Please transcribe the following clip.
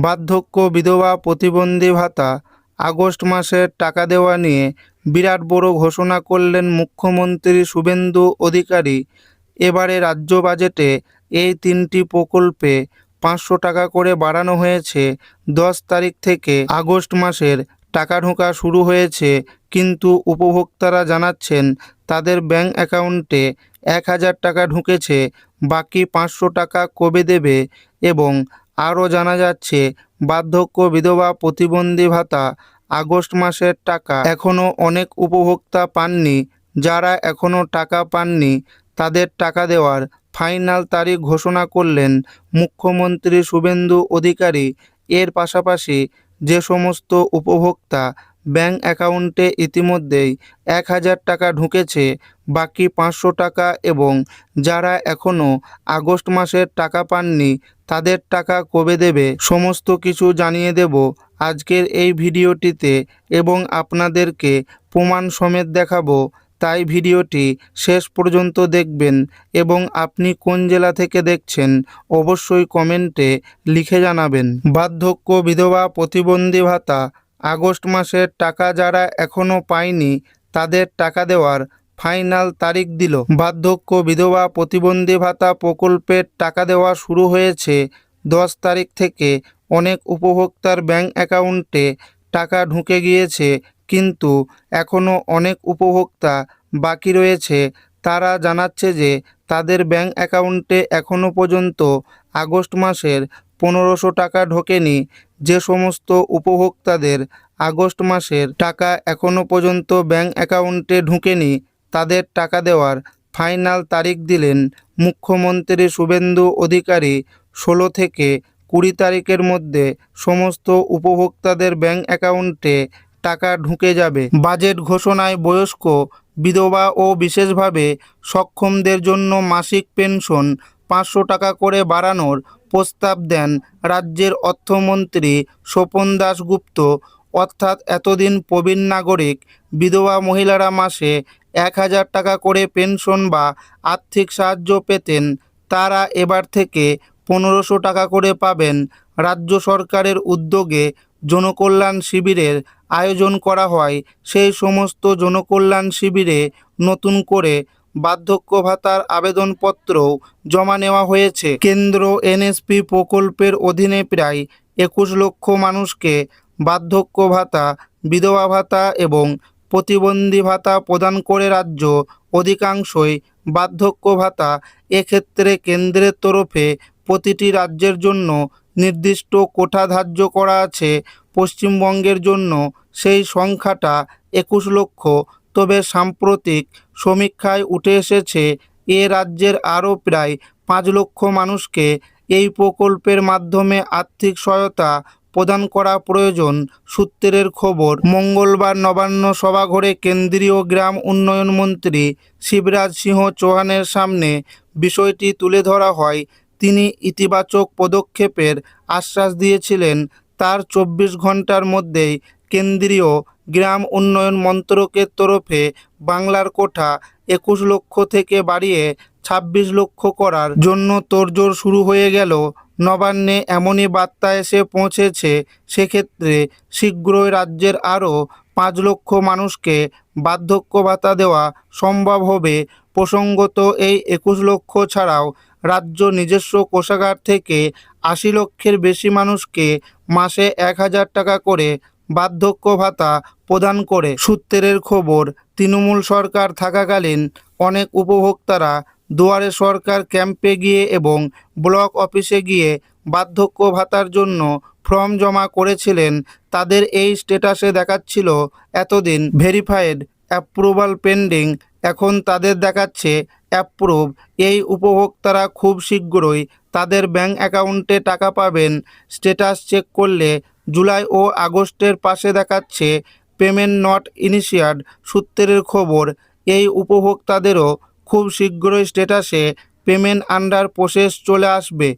বার্ধক্য বিধবা প্রতিবন্ধী ভাতা আগস্ট মাসের টাকা দেওয়া নিয়ে বিরাট বড় ঘোষণা করলেন মুখ্যমন্ত্রী শুভেন্দু অধিকারী। এবারে রাজ্য বাজেটে এই তিনটি প্রকল্পে 500 টাকা করে বাড়ানো হয়েছে। 10 তারিখ থেকে আগস্ট মাসের টাকা ঢোকা শুরু হয়েছে, কিন্তু উপভোক্তারা জানাচ্ছেন তাদের ব্যাংক অ্যাকাউন্টে 1000 টাকা ঢুকেছে, বাকি 500 টাকা কবে দেবে। এবং আরও জানা যাচ্ছে বার্ধক্য বিধবা প্রতিবন্ধী ভাতা আগস্ট মাসের টাকা এখনও অনেক উপভোক্তা পাননি। যারা এখনও টাকা পাননি তাদের টাকা দেওয়ার ফাইনাল তারিখ ঘোষণা করলেন মুখ্যমন্ত্রী শুভেন্দু অধিকারী। এর পাশাপাশি যে সমস্ত উপভোক্তা ব্যাংক অ্যাকাউন্টে ইতিমধ্যেই 1000 টাকা ঢুকেছে, বাকি 500 টাকা এবং যারা এখনও আগস্ট মাসের টাকা পাননি তাদের টাকা কবে দেবে, সমস্ত কিছু জানিয়ে দেব আজকের এই ভিডিওটিতে এবং আপনাদেরকে প্রমাণ সমেত দেখাবো। তাই ভিডিওটি শেষ পর্যন্ত দেখবেন এবং আপনি কোন জেলা থেকে দেখছেন অবশ্যই কমেন্টে লিখে জানাবেন। বার্ধক্য বিধবা প্রতিবন্ধী ভাতা আগস্ট মাসের টাকা যারা এখনও পায়নি তাদের টাকা দেওয়ার ফাইনাল তারিখ দিল। বার্ধক্য বিধবা প্রতিবন্ধী ভাতা প্রকল্পের টাকা দেওয়া শুরু হয়েছে 10 তারিখ থেকে। অনেক উপভোক্তার ব্যাংক অ্যাকাউন্টে টাকা ঢুকে গিয়েছে, কিন্তু এখনও অনেক উপভোক্তা বাকি রয়েছে। তারা জানাচ্ছে যে তাদের ব্যাংক অ্যাকাউন্টে এখনও পর্যন্ত আগস্ট মাসের 1500 টাকা ঢোকেনি। যে সমস্ত উপভোক্তাদের আগস্ট মাসের টাকা এখনও পর্যন্ত ব্যাংক অ্যাকাউন্টে ঢুকেনি তাদের টাকা দেওয়ার ফাইনাল তারিখ দিলেন মুখ্যমন্ত্রী শুভেন্দু অধিকারী। 16 থেকে 20 তারিখের মধ্যে সমস্ত উপভোক্তাদের ব্যাংক অ্যাকাউন্টে টাকা ঢুকে যাবে। বাজেট ঘোষণায় বয়স্ক, বিধবা ও বিশেষভাবে সক্ষমদের জন্য মাসিক পেনশন 500 টাকা করে বাড়ানোর প্রস্তাব দেন রাজ্যের অর্থমন্ত্রী স্বপন দাশগুপ্ত। অর্থাৎ এতদিন প্রবীণ নাগরিক বিধবা মহিলারা মাসে 1000 টাকা করে পেনশন বা আর্থিক সাহায্য পেতেন, তারা এবার থেকে 1500 টাকা করে পাবেন। রাজ্য সরকারের উদ্যোগে জনকল্যাণ শিবিরের আয়োজন করা হয়। সেই সমস্ত জনকল্যাণ শিবিরে নতুন করে বার্ধক্য ভাতার আবেদনপত্রও জমা নেওয়া হয়েছে। কেন্দ্র এনএসপি প্রকল্পের অধীনে প্রায় 21 লক্ষ মানুষকে বার্ধক্য ভাতা, বিধবা ভাতা এবং প্রতিবন্ধী ভাতা প্রদান করে রাজ্য। অধিকাংশই বার্ধক্য ভাতা। এক্ষেত্রে কেন্দ্রের তরফে প্রতিটি রাজ্যের জন্য নির্দিষ্ট কোটা ধার্য করা আছে। পশ্চিমবঙ্গের জন্য সেই সংখ্যাটা 21 লক্ষ। তবে সাম্প্রতিক সমীক্ষায় উঠে এসেছে এ রাজ্যের আরও প্রায় 5 লক্ষ মানুষকে এই প্রকল্পের মাধ্যমে আর্থিক সহায়তা প্রদান করা প্রয়োজন। সূত্রের খবর, মঙ্গলবার নবান্ন সভাঘরে কেন্দ্রীয় গ্রাম উন্নয়ন মন্ত্রী শিবরাজ সিংহ চৌহানের সামনে বিষয়টি তুলে ধরা হয়। তিনি ইতিবাচক পদক্ষেপের আশ্বাস দিয়েছিলেন। তার 24 ঘন্টার মধ্যেই কেন্দ্রীয় গ্রাম উন্নয়ন মন্ত্রকের তরফে বাংলার কোঠা 21 লক্ষ থেকে বাড়িয়ে 26 লক্ষ করার জন্য তোড়জোড় শুরু হয়ে গেল। নবান্নে এমনই বার্তা এসে পৌঁছেছে। সেক্ষেত্রে শীঘ্রই রাজ্যের আরও 5 লক্ষ মানুষকে বার্ধক্য ভাতা দেওয়া সম্ভব হবে। প্রসঙ্গত, এই 21 লক্ষ ছাড়াও রাজ্য নিজস্ব কোষাগার থেকে 80 লক্ষের বেশি মানুষকে মাসে 1000 টাকা করে বার্ধক্য ভাতা প্রদান করে। সূত্রের খবর, তৃণমূল সরকার থাকাকালীন অনেক উপভোক্তারা দুয়ারে সরকার ক্যাম্পে গিয়ে এবং ব্লক অফিসে গিয়ে বার্ধক্য ভাতার জন্য ফর্ম জমা করেছিলেন। তাদের এই স্ট্যাটাসে দেখাচ্ছিল এতদিন ভেরিফাইড, অ্যাপ্রুভাল পেন্ডিং। এখন তাদের দেখাচ্ছে অ্যাপ্রুভ। এই উপভোক্তারা খুব শীঘ্রই তাদের ব্যাংক অ্যাকাউন্টে টাকা পাবেন। স্ট্যাটাস চেক করলে জুলাই ও আগস্টের পাশে দেখাচ্ছে পেমেন্ট নট ইনিশিয়েটেড। সূত্রের খবর, এই উপভোক্তাদেরও খুব শীঘ্রই স্ট্যাটাসে পেমেন্ট আন্ডার প্রসেস চলে আসবে।